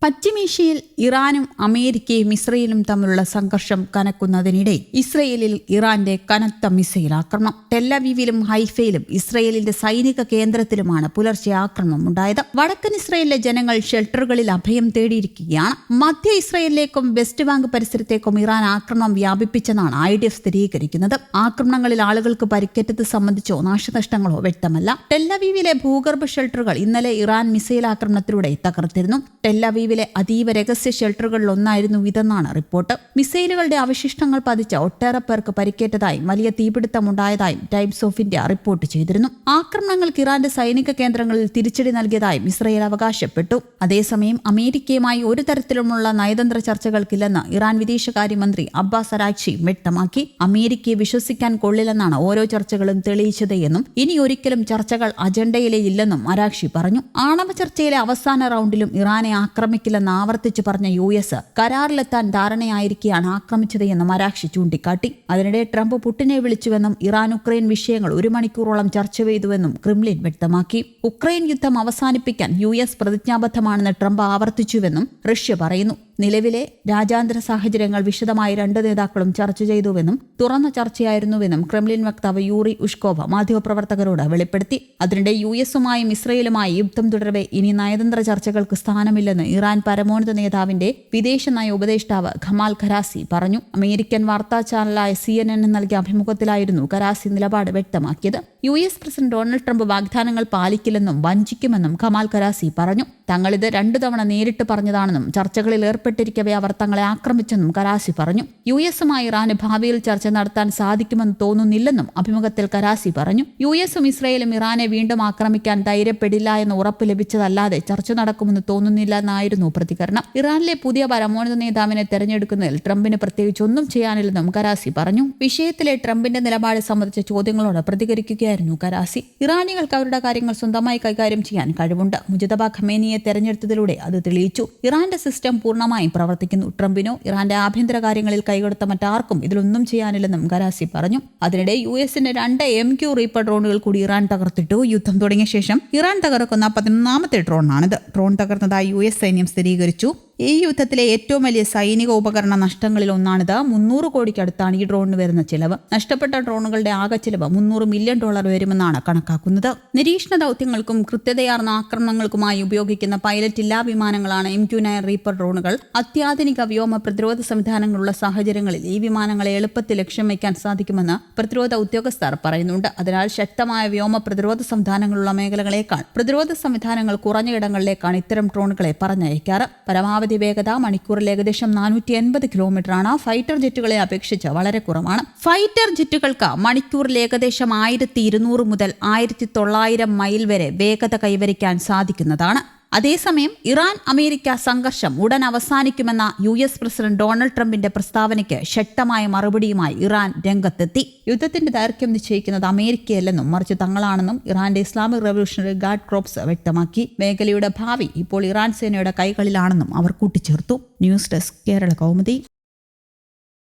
പശ്ചിമേഷ്യയിൽ ഇറാനും അമേരിക്കയും ഇസ്രയേലും തമ്മിലുള്ള സംഘർഷം കനക്കുന്നതിനിടെ ഇസ്രയേലിൽ ഇറാന്റെ കനത്ത മിസൈൽ ആക്രമണം. ടെല്ലവീവിലും ഹൈഫയിലും ഇസ്രയേലിന്റെ സൈനിക കേന്ദ്രത്തിലുമാണ് പുലർച്ചെ ആക്രമണം ഉണ്ടായത്. വടക്കൻ ഇസ്രയേലിലെ ജനങ്ങൾ ഷെൽട്ടറുകളിൽ അഭയം തേടിയിരിക്കുകയാണ്. മധ്യ ഇസ്രയേലിലേക്കും വെസ്റ്റ് ബാങ്ക് പരിസരത്തേക്കും ഇറാൻ ആക്രമണം വ്യാപിപ്പിച്ചെന്നാണ് IDF സ്ഥിരീകരിക്കുന്നത്. ആക്രമണങ്ങളിൽ ആളുകൾക്ക് പരിക്കേറ്റത് സംബന്ധിച്ചോ നാശനഷ്ടങ്ങളോ വ്യക്തമല്ല. ടെല്ലവീവിലെ ഭൂഗർഭ ഷെൽട്ടറുകൾ ഇന്നലെ ഇറാൻ മിസൈൽ ആക്രമണത്തിലൂടെ തകർത്തിരുന്നു. ടെല്ലവീവിലെ അതീവ രഹസ്യ ഷെൽട്ടറുകളിൽ ഒന്നായിരുന്നു ഇതെന്നാണ് റിപ്പോർട്ട്. മിസൈലുകളുടെ അവശിഷ്ടങ്ങൾ പതിച്ച ഒട്ടേറെ പേർക്ക് പരിക്കേറ്റതായും വലിയ തീപിടുത്തമുണ്ടായതായും ടൈംസ് ഓഫ് ഇന്ത്യ റിപ്പോർട്ട് ചെയ്തിരുന്നു. ആക്രമണങ്ങൾക്ക് ഇറാന്റെ സൈനിക കേന്ദ്രങ്ങളിൽ തിരിച്ചടി നൽകിയതായും ഇസ്രയേൽ അവകാശപ്പെട്ടു. അതേസമയം അമേരിക്കയുമായി ഒരു തരത്തിലുമുള്ള നയതന്ത്ര ചർച്ചകൾക്കില്ലെന്ന് ഇറാൻ വിദേശകാര്യമന്ത്രി അബ്ബാസ് അരാഗ്ചി വ്യക്തമാക്കി. അമേരിക്കയെ വിശ്വസിക്കാൻ കൊള്ളില്ലെന്നാണ് ഓരോ ചർച്ചകളും തെളിയിച്ചത് എന്നും ഇനി ഒരിക്കലും ചർച്ചകൾ അജണ്ടയിലേ ഇല്ലെന്നും അരാഗ്ചി പറഞ്ഞു. ആണവ ചർച്ചയിലെ അവസാന റൗണ്ടിലും ഇറാനെ ആക്രമിക്കില്ലെന്ന് ആവർത്തിച്ചു പറഞ്ഞ US കരാറിലെത്താൻ ധാരണയായിരിക്കെയാണ് ആക്രമിച്ചത് എന്നും അരാഗ്ചി ചൂണ്ടിക്കാട്ടി. അതിനിടെ ട്രംപ് പുടിനെ വിളിച്ചുവെന്നും ഇറാൻ ഉക്രൈൻ വിഷയങ്ങൾ 1 മണിക്കൂറോളം ചർച്ച ചെയ്തുവെന്നും ക്രെംലിൻ വ്യക്തമാക്കി. ഉക്രൈൻ യുദ്ധം അവസാനിപ്പിക്കാൻ US പ്രതിജ്ഞാബദ്ധമാണെന്ന് ട്രംപ് ആവർത്തിച്ചുവെന്നും റഷ്യ പറയുന്നു. നിലവിലെ രാജ്യാന്തര സാഹചര്യങ്ങൾ വിശദമായി 2 നേതാക്കളും ചർച്ച ചെയ്തുവെന്നും തുറന്ന ചർച്ചയായിരുന്നുവെന്നും ക്രെംലിൻ വക്താവ് യൂറി ഉഷ്കോവ മാധ്യമപ്രവർത്തകരോട് വെളിപ്പെടുത്തി. അതിനിടെ US-ഉമായും ഇസ്രയേലുമായി യുദ്ധം തുടരവെ ഇനി നയതന്ത്ര ചർച്ചകൾക്ക് സ്ഥാനമില്ലെന്ന് ഇറാൻ പരമോന്നത നേതാവിന്റെ വിദേശനയ ഉപദേഷ്ടാവ് ഖമാൽ ഖരാസി പറഞ്ഞു. അമേരിക്കൻ വാർത്താ ചാനലായ CNN നൽകിയ അഭിമുഖത്തിലായിരുന്നു ഖരാസി നിലപാട് വ്യക്തമാക്കിയത്. US പ്രസിഡന്റ് ഡൊണാൾഡ് ട്രംപ് വാഗ്ദാനങ്ങൾ പാലിക്കില്ലെന്നും വഞ്ചിക്കുമെന്നും ഖമാൽ ഖരാസി പറഞ്ഞു. തങ്ങളിത് 2 തവണ നേരിട്ട് പറഞ്ഞതാണെന്നും ചർച്ചകളിൽ ഏർപ്പെട്ടിരിക്കവെ അവർ തങ്ങളെ ആക്രമിച്ചെന്നും ഖരാസി പറഞ്ഞു. US-ഉമായി ഇറാന് ഭാവിയിൽ ചർച്ച നടത്താൻ സാധിക്കുമെന്ന് തോന്നുന്നില്ലെന്നും അഭിമുഖത്തിൽ ഖരാസി പറഞ്ഞു. US-ഉം ഇസ്രയേലും ഇറാനെ വീണ്ടും ആക്രമിക്കാൻ ധൈര്യപ്പെടില്ല എന്ന് ഉറപ്പ് ലഭിച്ചതല്ലാതെ ചർച്ച നടക്കുമെന്ന് തോന്നുന്നില്ല എന്നായിരുന്നു പ്രതികരണം. ഇറാനിലെ പുതിയ പരമോന്നത നേതാവിനെ തെരഞ്ഞെടുക്കുന്നതിൽ ട്രംപിന് പ്രത്യേകിച്ച് ഒന്നും ചെയ്യാനില്ലെന്നും ഖരാസി പറഞ്ഞു. വിഷയത്തിലെ ട്രംപിന്റെ നിലപാട് സംബന്ധിച്ച ചോദ്യങ്ങളോട് പ്രതികരിക്കുകയായിരുന്നു ഖരാസി. ഇറാനികൾക്ക് അവരുടെ കാര്യങ്ങൾ സ്വന്തമായി കൈകാര്യം ചെയ്യാൻ കഴിവുണ്ട്. മുജതബ ഖമേനിയെ തെരഞ്ഞെടുത്തതിലൂടെ അത് തെളിയിച്ചു. ഇറാന്റെ സിസ്റ്റം പൂർണ്ണമായും പ്രവർത്തിക്കുന്നു. ട്രംപിനോ ഇറാന്റെ ആഭ്യന്തര കാര്യങ്ങളിൽ കൈകൊടുത്ത മറ്റാർക്കും ഇതിലൊന്നും ചെയ്യാനില്ലെന്നും ഖരാസി പറഞ്ഞു. അതിനിടെ US-ന്റെ 2 MQ റീപ്പർ ഡ്രോണുകൾ കൂടി ഇറാൻ തകർത്തിട്ടു. യുദ്ധം തുടങ്ങിയ ശേഷം ഇറാൻ തകർക്കുന്ന 11ാമത്തെ ഡ്രോണാണിത്. ഡ്രോൺ തകർന്നതായി US സൈന്യം സ്ഥിരീകരിച്ചു. ഈ യുദ്ധത്തിലെ ഏറ്റവും വലിയ സൈനിക ഉപകരണ നഷ്ടങ്ങളിൽ ഒന്നാണിത്. 300 കോടിക്കടുത്താണ് ഈ ഡ്രോണിന് വരുന്ന ചിലവ്. നഷ്ടപ്പെട്ട ഡ്രോണുകളുടെ ആകെ ചിലവ് $300 മില്യൺ വരുമെന്നാണ് കണക്കാക്കുന്നത്. നിരീക്ഷണ ദൌത്യങ്ങൾക്കും കൃത്യതയാർന്ന ആക്രമണങ്ങൾക്കുമായി ഉപയോഗിക്കുന്ന പൈലറ്റ് ഇല്ലാ വിമാനങ്ങളാണ് MQ-9 റീപ്പർ ഡ്രോണുകൾ. അത്യാധുനിക വ്യോമ പ്രതിരോധ സംവിധാനങ്ങളുള്ള സാഹചര്യങ്ങളിൽ ഈ വിമാനങ്ങളെ എളുപ്പത്തിൽ ലക്ഷ്യം വയ്ക്കാൻ സാധിക്കുമെന്ന് പ്രതിരോധ ഉദ്യോഗസ്ഥർ പറയുന്നുണ്ട്. അതിനാൽ ശക്തമായ വ്യോമ പ്രതിരോധ സംവിധാനങ്ങളുള്ള മേഖലകളേക്കാൾ പ്രതിരോധ സംവിധാനങ്ങൾ കുറഞ്ഞ ഇടങ്ങളിലേക്കാണ് ഇത്തരം ഡ്രോണുകളെ പറഞ്ഞയക്കാറ്. പരമാവധി വേഗത മണിക്കൂറിൽ ഏകദേശം 480 കിലോമീറ്ററാണ്. ഫൈറ്റർ ജെറ്റുകളെ അപേക്ഷിച്ച് വളരെ കുറവാണ്. ഫൈറ്റർ ജെറ്റുകൾക്ക് മണിക്കൂറിൽ ഏകദേശം 1200 മുതൽ 1900 മൈൽ വരെ വേഗത കൈവരിക്കാൻ സാധിക്കുന്നതാണ്. അതേസമയം ഇറാൻ അമേരിക്ക സംഘർഷം ഉടൻ അവസാനിക്കുമെന്ന US പ്രസിഡന്റ് ഡൊണാൾഡ് ട്രംപിന്റെ പ്രസ്താവനയ്ക്ക് ശക്തമായ മറുപടിയുമായി ഇറാൻ രംഗത്തെത്തി. യുദ്ധത്തിന്റെ ദൈർഘ്യം നിശ്ചയിക്കുന്നത് അമേരിക്കയല്ലെന്നും മറിച്ച് തങ്ങളാണെന്നും ഇറാന്റെ ഇസ്ലാമിക് റവല്യൂഷണറി ഗാർഡ് കോർപ്സ് വ്യക്തമാക്കി. മേഖലയുടെ ഭാവി ഇപ്പോൾ ഇറാൻ സേനയുടെ കൈകളിലാണെന്നും അവർ കൂട്ടിച്ചേർത്തു. News desk Kerala Kaumudi.